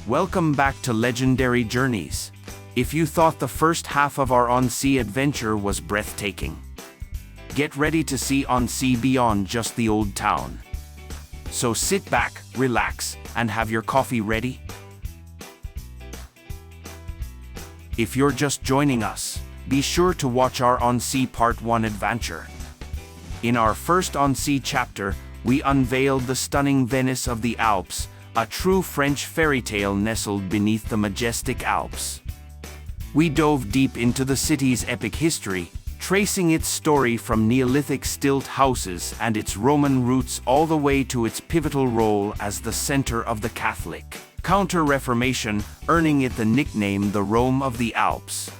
Welcome back to Legendary Journeys. If you thought the first half of our Annecy adventure was breathtaking, get ready to see Annecy beyond just the old town. So sit back, relax, and have your coffee ready. If you're just joining us, be sure to watch our Annecy Part 1 adventure. In our first Annecy chapter, we unveiled the stunning Venice of the Alps, a true French fairy tale nestled beneath the majestic Alps. We dove deep into the city's epic history, tracing its story from Neolithic stilt houses and its Roman roots all the way to its pivotal role as the center of the Catholic Counter-Reformation, earning it the nickname the Rome of the Alps.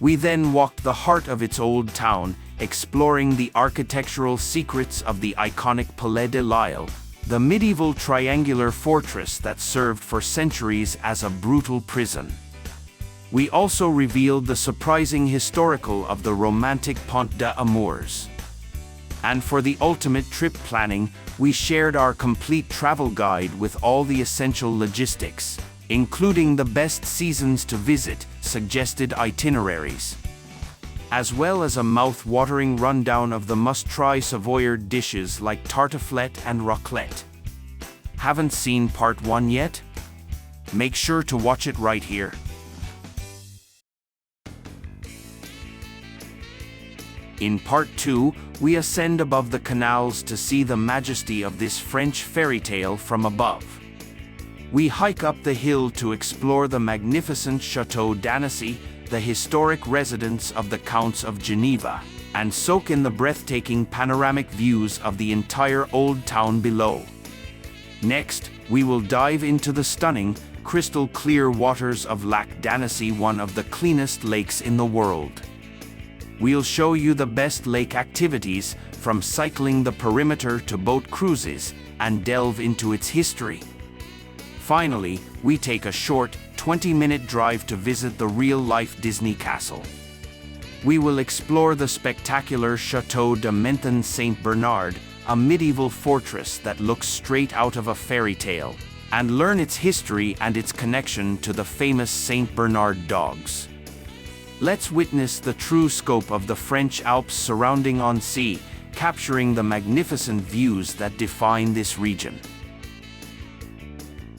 We then walked the heart of its old town, exploring the architectural secrets of the iconic Palais de l'Isle, the medieval triangular fortress that served for centuries as a brutal prison. We also revealed the surprising historical of the romantic Pont de Amours. And for the ultimate trip planning, we shared our complete travel guide with all the essential logistics, including the best seasons to visit, suggested itineraries, as well as a mouth-watering rundown of the must-try Savoyard dishes like tartiflette and raclette. Haven't seen Part 1 yet? Make sure to watch it right here. In Part 2, we ascend above the canals to see the majesty of this French fairy tale from above. We hike up the hill to explore the magnificent Chateau d'Annecy, the historic residence of the Counts of Geneva, and soak in the breathtaking panoramic views of the entire old town below. Next, we will dive into the stunning, crystal-clear waters of Lac d'Annecy, one of the cleanest lakes in the world. We'll show you the best lake activities, from cycling the perimeter to boat cruises, and delve into its history. Finally, we take a short, 20-minute drive to visit the real-life Disney castle. We will explore the spectacular Château de Menthon-Saint-Bernard, a medieval fortress that looks straight out of a fairy tale, and learn its history and its connection to the famous Saint Bernard dogs. Let's witness the true scope of the French Alps surrounding Annecy, capturing the magnificent views that define this region.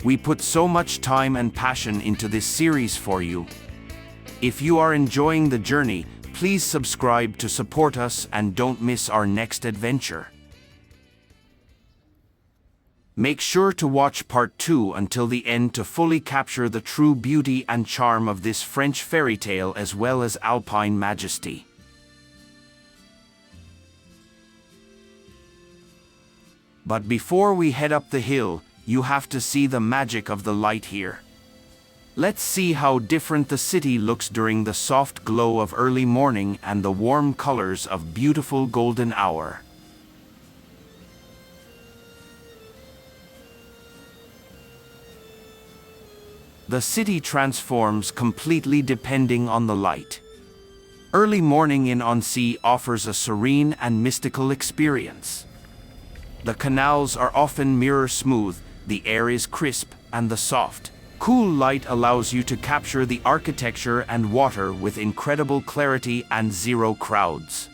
We put so much time and passion into this series for you. If you are enjoying the journey, please subscribe to support us and don't miss our next adventure. Make sure to watch Part 2 until the end to fully capture the true beauty and charm of this French fairy tale as well as alpine majesty. But before we head up the hill, you have to see the magic of the light here. Let's see how different the city looks during the soft glow of early morning and the warm colors of beautiful golden hour. The city transforms completely depending on the light. Early morning in Annecy offers a serene and mystical experience. The canals are often mirror smooth, the air is crisp, and the soft, cool light allows you to capture the architecture and water with incredible clarity and zero crowds.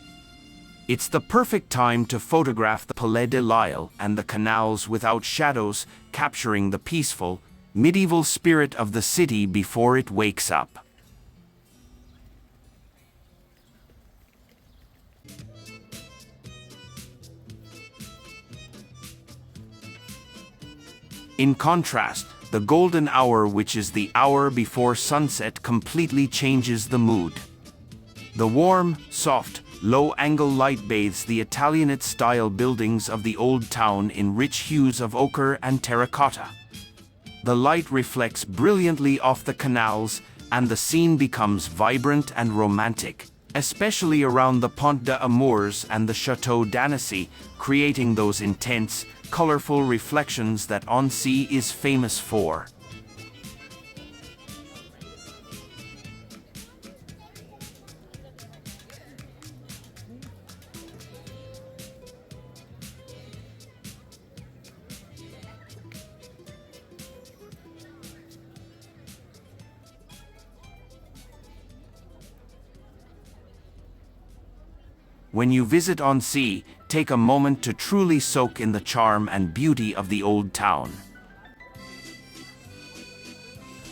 It's the perfect time to photograph the Palais de l'Isle and the canals without shadows, capturing the peaceful, medieval spirit of the city before it wakes up. In contrast, the golden hour, which is the hour before sunset, completely changes the mood. The warm, soft, low-angle light bathes the Italianate-style buildings of the old town in rich hues of ochre and terracotta. The light reflects brilliantly off the canals, and the scene becomes vibrant and romantic, especially around the Pont de Amours and the Chateau d'Annecy, creating those intense, colorful reflections that Annecy is famous for. When you visit Annecy, take a moment to truly soak in the charm and beauty of the old town.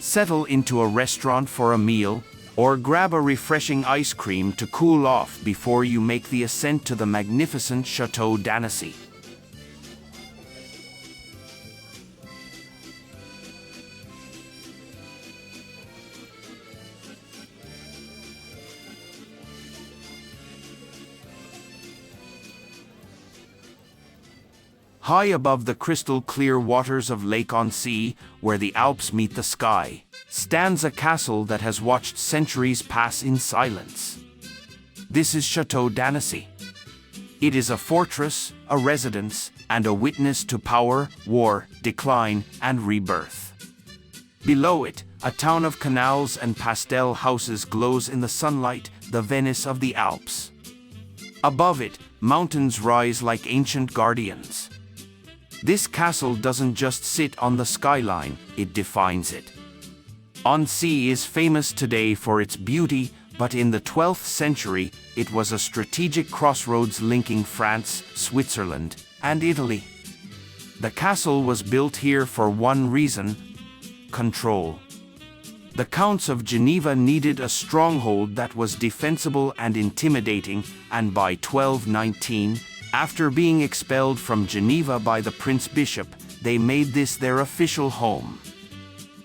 Settle into a restaurant for a meal, or grab a refreshing ice cream to cool off before you make the ascent to the magnificent Château d'Annecy. High above the crystal-clear waters of Lake Annecy, where the Alps meet the sky, stands a castle that has watched centuries pass in silence. This is Château d'Annecy. It is a fortress, a residence, and a witness to power, war, decline, and rebirth. Below it, a town of canals and pastel houses glows in the sunlight, the Venice of the Alps. Above it, mountains rise like ancient guardians. This castle doesn't just sit on the skyline, it defines it. Annecy is famous today for its beauty, but in the 12th century, it was a strategic crossroads linking France, Switzerland, and Italy. The castle was built here for one reason: control. The Counts of Geneva needed a stronghold that was defensible and intimidating, and by 1219, after being expelled from Geneva by the Prince Bishop, they made this their official home.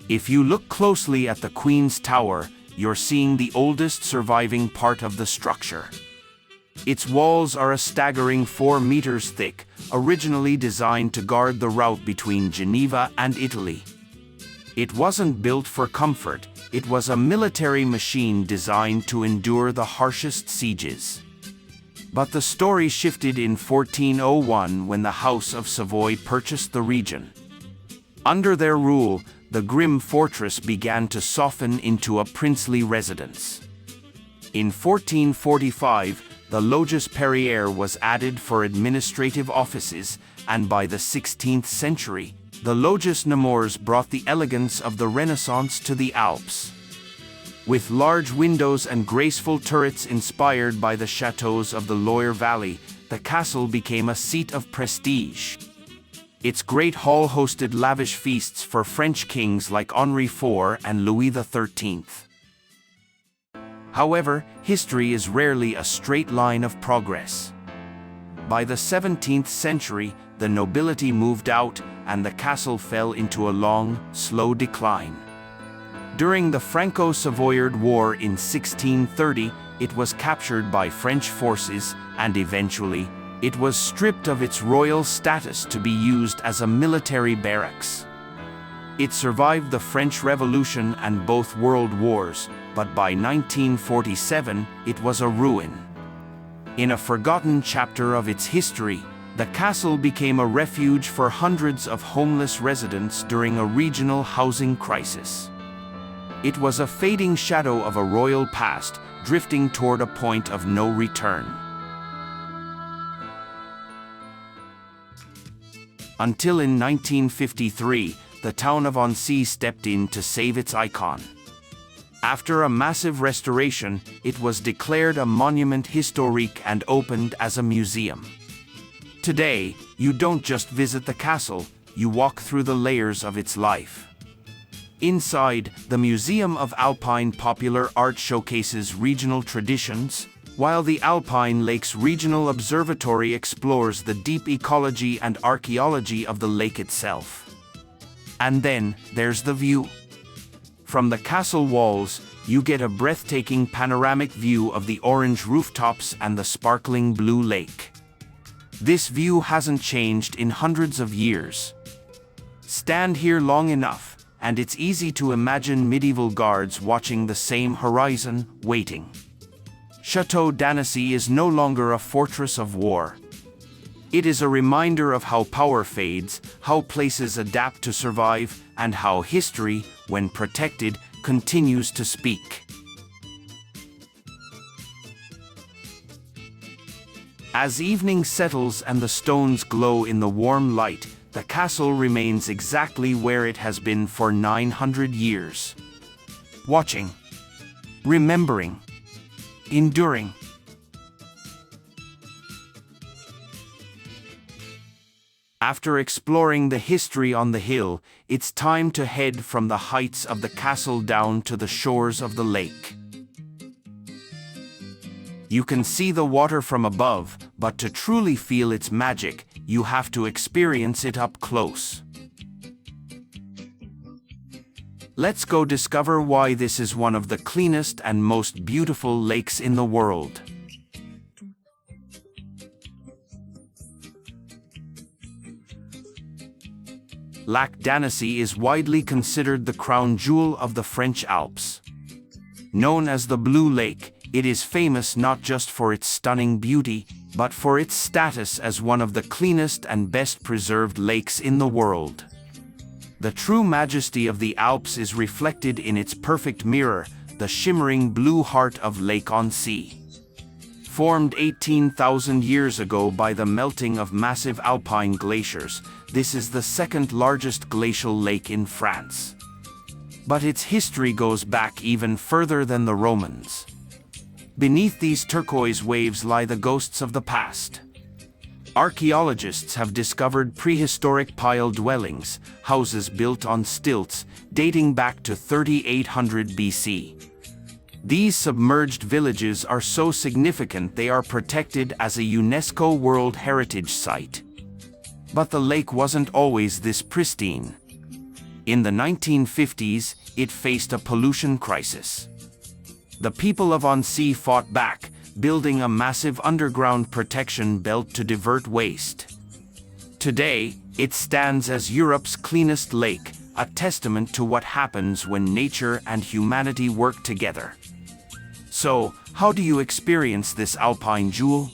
If you look closely at the Queen's Tower, you're seeing the oldest surviving part of the structure. Its walls are a staggering 4 meters thick, originally designed to guard the route between Geneva and Italy. It wasn't built for comfort, it was a military machine designed to endure the harshest sieges. But the story shifted in 1401 when the House of Savoy purchased the region. Under their rule, the grim fortress began to soften into a princely residence. In 1445, the Logis Perrier was added for administrative offices, and by the 16th century, the Logis Nemours brought the elegance of the Renaissance to the Alps. With large windows and graceful turrets inspired by the chateaux of the Loire Valley, the castle became a seat of prestige. Its great hall hosted lavish feasts for French kings like Henri IV and Louis XIII. However, history is rarely a straight line of progress. By the 17th century, the nobility moved out, and the castle fell into a long, slow decline. During the Franco-Savoyard War in 1630, it was captured by French forces, and eventually, it was stripped of its royal status to be used as a military barracks. It survived the French Revolution and both World Wars, but by 1947, it was a ruin. In a forgotten chapter of its history, the castle became a refuge for hundreds of homeless residents during a regional housing crisis. It was a fading shadow of a royal past, drifting toward a point of no return. Until in 1953, the town of Annecy stepped in to save its icon. After a massive restoration, it was declared a monument historique and opened as a museum. Today, you don't just visit the castle, you walk through the layers of its life. Inside, the Museum of Alpine Popular Art showcases regional traditions, while the Alpine Lakes Regional Observatory explores the deep ecology and archaeology of the lake itself. And then, there's the view. From the castle walls, you get a breathtaking panoramic view of the orange rooftops and the sparkling blue lake. This view hasn't changed in hundreds of years. Stand here long enough, and it's easy to imagine medieval guards watching the same horizon, waiting. Château d'Annecy is no longer a fortress of war. It is a reminder of how power fades, how places adapt to survive, and how history, when protected, continues to speak. As evening settles and the stones glow in the warm light, the castle remains exactly where it has been for 900 years. Watching, remembering, enduring. After exploring the history on the hill, it's time to head from the heights of the castle down to the shores of the lake. You can see the water from above, but to truly feel its magic, you have to experience it up close. Let's go discover why this is one of the cleanest and most beautiful lakes in the world. Lac d'Annecy is widely considered the crown jewel of the French Alps. Known as the Blue Lake, it is famous not just for its stunning beauty, but for its status as one of the cleanest and best preserved lakes in the world. The true majesty of the Alps is reflected in its perfect mirror, the shimmering blue heart of Lake Annecy. Formed 18,000 years ago by the melting of massive alpine glaciers, this is the second largest glacial lake in France. But its history goes back even further than the Romans. Beneath these turquoise waves lie the ghosts of the past. Archaeologists have discovered prehistoric pile dwellings, houses built on stilts, dating back to 3800 BC. These submerged villages are so significant they are protected as a UNESCO World Heritage Site. But the lake wasn't always this pristine. In the 1950s, it faced a pollution crisis. The people of Annecy fought back, building a massive underground protection belt to divert waste. Today, it stands as Europe's cleanest lake, a testament to what happens when nature and humanity work together. So, how do you experience this alpine jewel?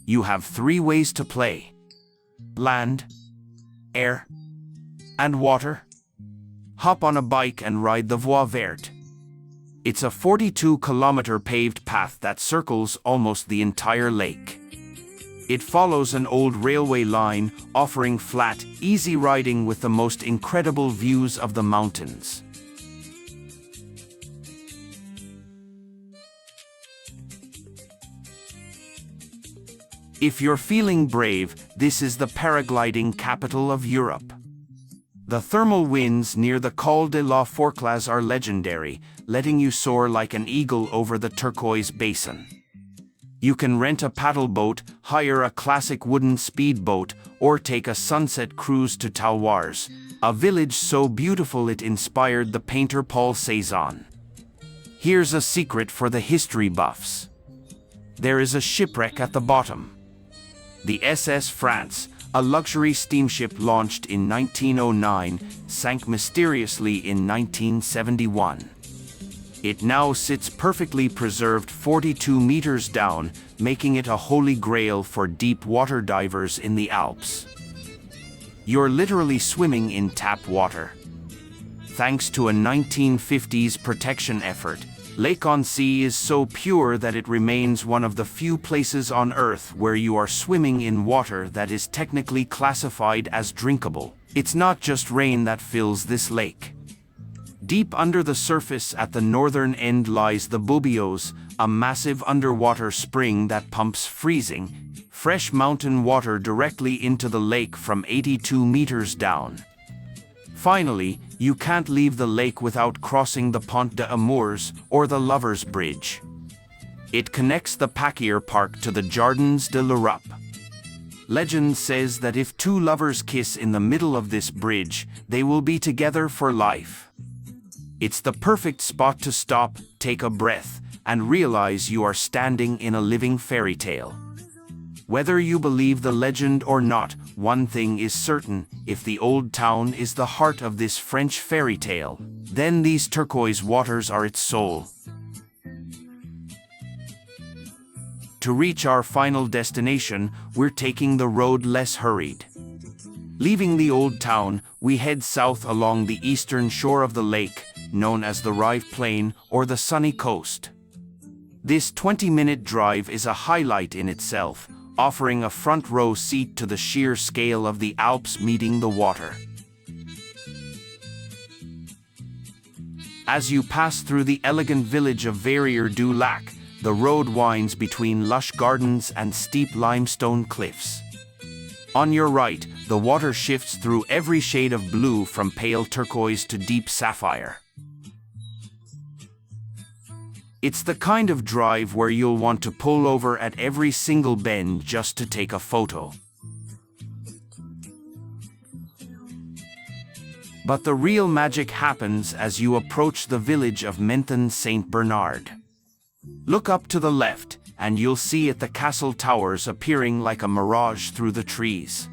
You have 3 ways to play: land, air, and water. Hop on a bike and ride the Voie Verte. It's a 42-kilometer paved path that circles almost the entire lake. It follows an old railway line, offering flat, easy riding with the most incredible views of the mountains. If you're feeling brave, this is the paragliding capital of Europe. The thermal winds near the Col de la Forclaz are legendary, letting you soar like an eagle over the turquoise basin. You can rent a paddle boat, hire a classic wooden speedboat, or take a sunset cruise to Amours, a village so beautiful it inspired the painter Paul Cézanne. Here's a secret for the history buffs. There is a shipwreck at the bottom. The SS France, a luxury steamship launched in 1909, sank mysteriously in 1971. It now sits perfectly preserved 42 meters down, making it a holy grail for deep water divers in the Alps. You're literally swimming in tap water. Thanks to a 1950s protection effort, Lake Annecy is so pure that it remains one of the few places on Earth where you are swimming in water that is technically classified as drinkable. It's not just rain that fills this lake. Deep under the surface at the northern end lies the Boubiots, a massive underwater spring that pumps freezing, fresh mountain water directly into the lake from 82 meters down. Finally, you can't leave the lake without crossing the Pont de Amours, or the Lovers' Bridge. It connects the Paquier Park to the Jardins de l'Europe. Legend says that if 2 lovers kiss in the middle of this bridge, they will be together for life. It's the perfect spot to stop, take a breath, and realize you are standing in a living fairy tale. Whether you believe the legend or not, one thing is certain: if the old town is the heart of this French fairy tale, then these turquoise waters are its soul. To reach our final destination, we're taking the road less hurried. Leaving the old town, we head south along the eastern shore of the lake, known as the Rive Plain or the Sunny Coast. This 20-minute drive is a highlight in itself, offering a front-row seat to the sheer scale of the Alps meeting the water. As you pass through the elegant village of Verrières-du-Lac, the road winds between lush gardens and steep limestone cliffs. On your right, the water shifts through every shade of blue from pale turquoise to deep sapphire. It's the kind of drive where you'll want to pull over at every single bend just to take a photo. But the real magic happens as you approach the village of Menthon-Saint-Bernard. Look up to the left, and you'll see the castle towers appearing like a mirage through the trees.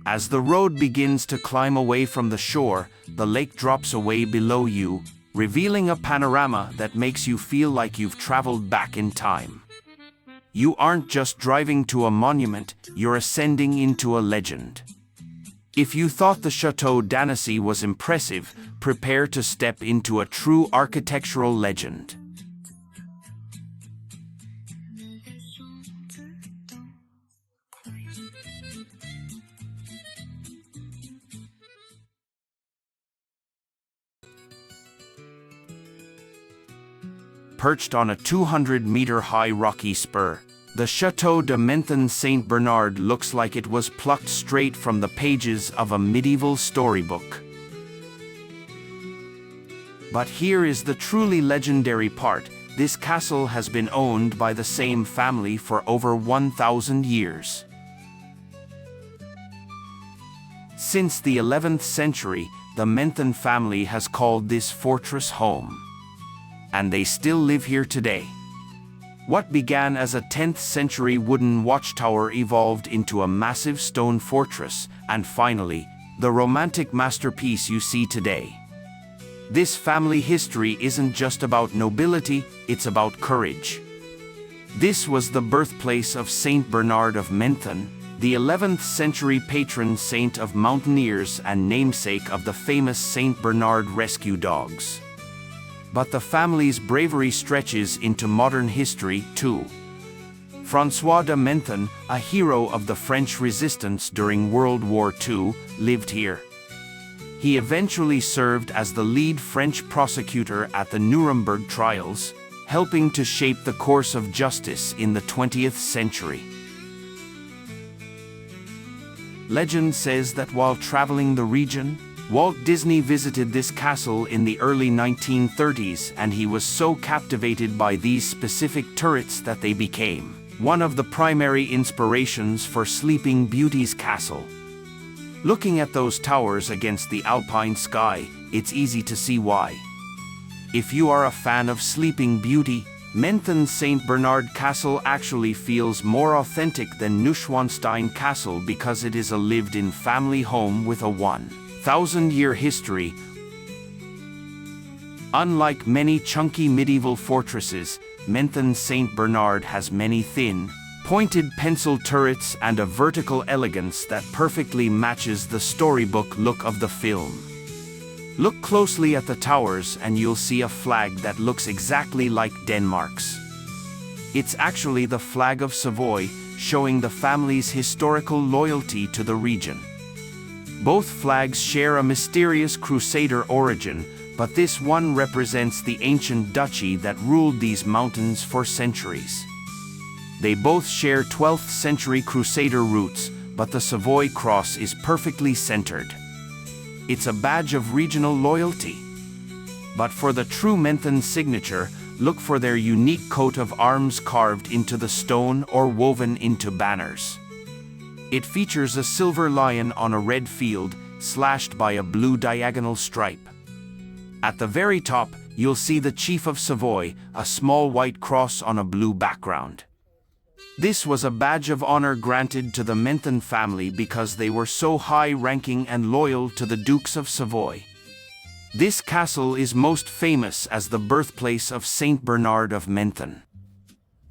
As the road begins to climb away from the shore, the lake drops away below you, revealing a panorama that makes you feel like you've traveled back in time. You aren't just driving to a monument, you're ascending into a legend. If you thought the Château d'Annecy was impressive, prepare to step into a true architectural legend. Perched on a 200-meter-high rocky spur, the Château de Menthon-Saint-Bernard looks like it was plucked straight from the pages of a medieval storybook. But here is the truly legendary part: this castle has been owned by the same family for over 1,000 years. Since the 11th century, the Menthon family has called this fortress home. And they still live here today. What began as a 10th-century wooden watchtower evolved into a massive stone fortress, and finally, the romantic masterpiece you see today. This family history isn't just about nobility, it's about courage. This was the birthplace of Saint Bernard of Menthon, the 11th-century patron saint of mountaineers and namesake of the famous Saint Bernard rescue dogs. But the family's bravery stretches into modern history, too. François de Menthon, a hero of the French resistance during World War II, lived here. He eventually served as the lead French prosecutor at the Nuremberg trials, helping to shape the course of justice in the 20th century. Legend says that while traveling the region, Walt Disney visited this castle in the early 1930s, and he was so captivated by these specific turrets that they became one of the primary inspirations for Sleeping Beauty's castle. Looking at those towers against the alpine sky, it's easy to see why. If you are a fan of Sleeping Beauty, Menthon-Saint-Bernard Castle actually feels more authentic than Neuschwanstein Castle because it is a lived-in family home with a 1,000-year history. Unlike many chunky medieval fortresses, Menthon-Saint-Bernard has many thin, pointed pencil turrets and a vertical elegance that perfectly matches the storybook look of the film. Look closely at the towers and you'll see a flag that looks exactly like Denmark's. It's actually the flag of Savoy, showing the family's historical loyalty to the region. Both flags share a mysterious Crusader origin, but this one represents the ancient duchy that ruled these mountains for centuries. They both share 12th century Crusader roots, but the Savoy cross is perfectly centered. It's a badge of regional loyalty. But for the true Menthon signature, look for their unique coat of arms carved into the stone or woven into banners. It features a silver lion on a red field, slashed by a blue diagonal stripe. At the very top, you'll see the Chief of Savoy, a small white cross on a blue background. This was a badge of honor granted to the Menthon family because they were so high-ranking and loyal to the Dukes of Savoy. This castle is most famous as the birthplace of Saint Bernard of Menthon.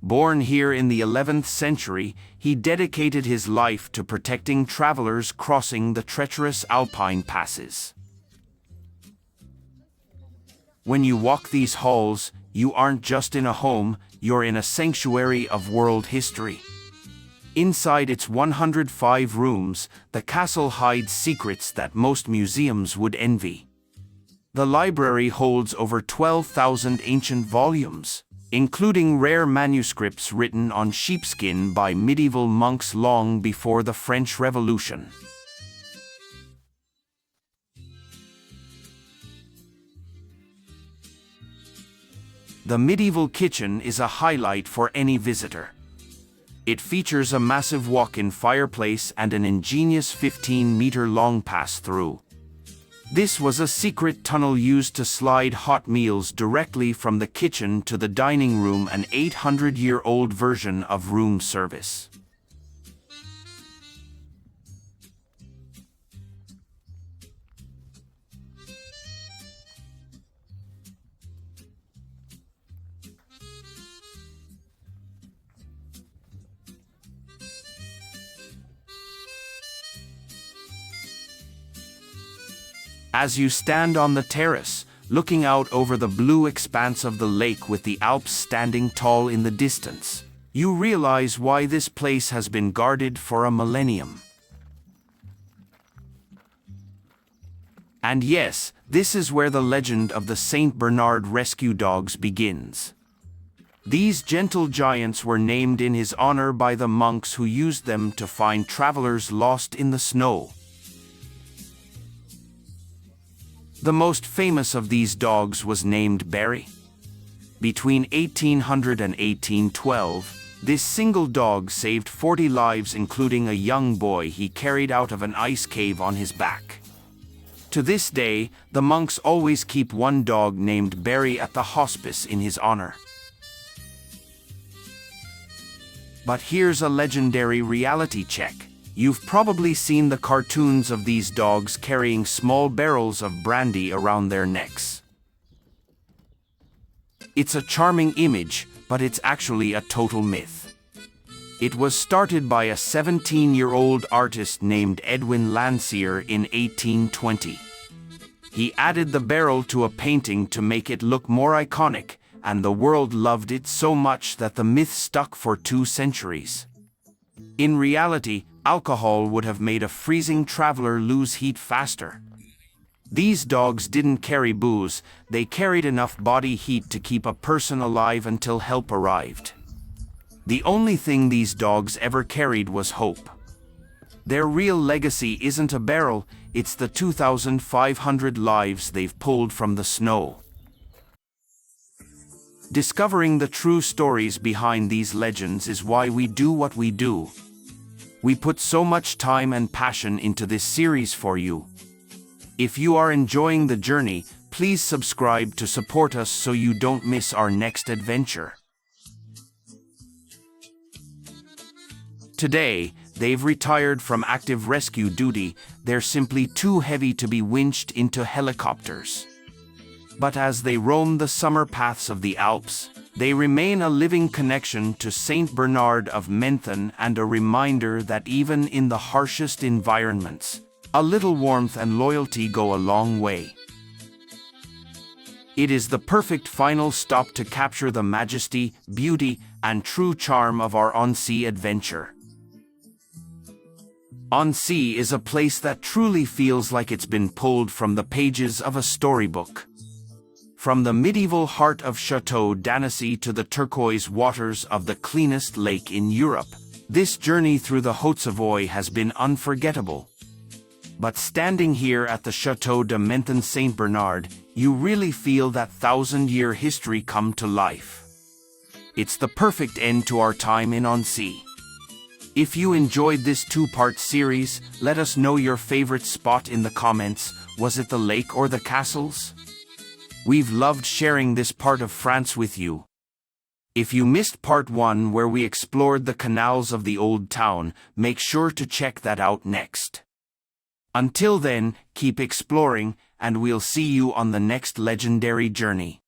Born here in the 11th century, he dedicated his life to protecting travelers crossing the treacherous alpine passes. When you walk these halls, you aren't just in a home, you're in a sanctuary of world history. Inside its 105 rooms, the castle hides secrets that most museums would envy. The library holds over 12,000 ancient volumes, including rare manuscripts written on sheepskin by medieval monks long before the French Revolution. The medieval kitchen is a highlight for any visitor. It features a massive walk-in fireplace and an ingenious 15-meter-long pass-through. This was a secret tunnel used to slide hot meals directly from the kitchen to the dining room, an 800-year-old version of room service. As you stand on the terrace, looking out over the blue expanse of the lake with the Alps standing tall in the distance, you realize why this place has been guarded for a millennium. And yes, this is where the legend of the Saint Bernard rescue dogs begins. These gentle giants were named in his honor by the monks who used them to find travelers lost in the snow. The most famous of these dogs was named Barry. Between 1800 and 1812, this single dog saved 40 lives, including a young boy he carried out of an ice cave on his back. To this day, the monks always keep one dog named Barry at the hospice in his honor. But here's a legendary reality check. You've probably seen the cartoons of these dogs carrying small barrels of brandy around their necks. It's a charming image, but it's actually a total myth. It was started by a 17-year-old artist named Edwin Landseer in 1820. He added the barrel to a painting to make it look more iconic, and the world loved it so much that the myth stuck for 2 centuries. In reality, alcohol would have made a freezing traveler lose heat faster. These dogs didn't carry booze, they carried enough body heat to keep a person alive until help arrived. The only thing these dogs ever carried was hope. Their real legacy isn't a barrel, it's the 2,500 lives they've pulled from the snow. Discovering the true stories behind these legends is why we do what we do. We put so much time and passion into this series for you. If you are enjoying the journey, please subscribe to support us so you don't miss our next adventure. Today, they've retired from active rescue duty. They're simply too heavy to be winched into helicopters. But as they roam the summer paths of the Alps, they remain a living connection to Saint Bernard of Menthon and a reminder that even in the harshest environments, a little warmth and loyalty go a long way. It is the perfect final stop to capture the majesty, beauty, and true charm of our Annecy adventure. Annecy is a place that truly feels like it's been pulled from the pages of a storybook. From the medieval heart of Chateau d'Annecy to the turquoise waters of the cleanest lake in Europe, this journey through the Haute-Savoie has been unforgettable. But standing here at the Château de Menthon-Saint-Bernard, you really feel that 1,000-year history come to life. It's the perfect end to our time in Annecy. If you enjoyed this 2-part series, let us know your favorite spot in the comments. Was it the lake or the castles? We've loved sharing this part of France with you. If you missed part 1 where we explored the canals of the old town, make sure to check that out next. Until then, keep exploring, and we'll see you on the next legendary journey.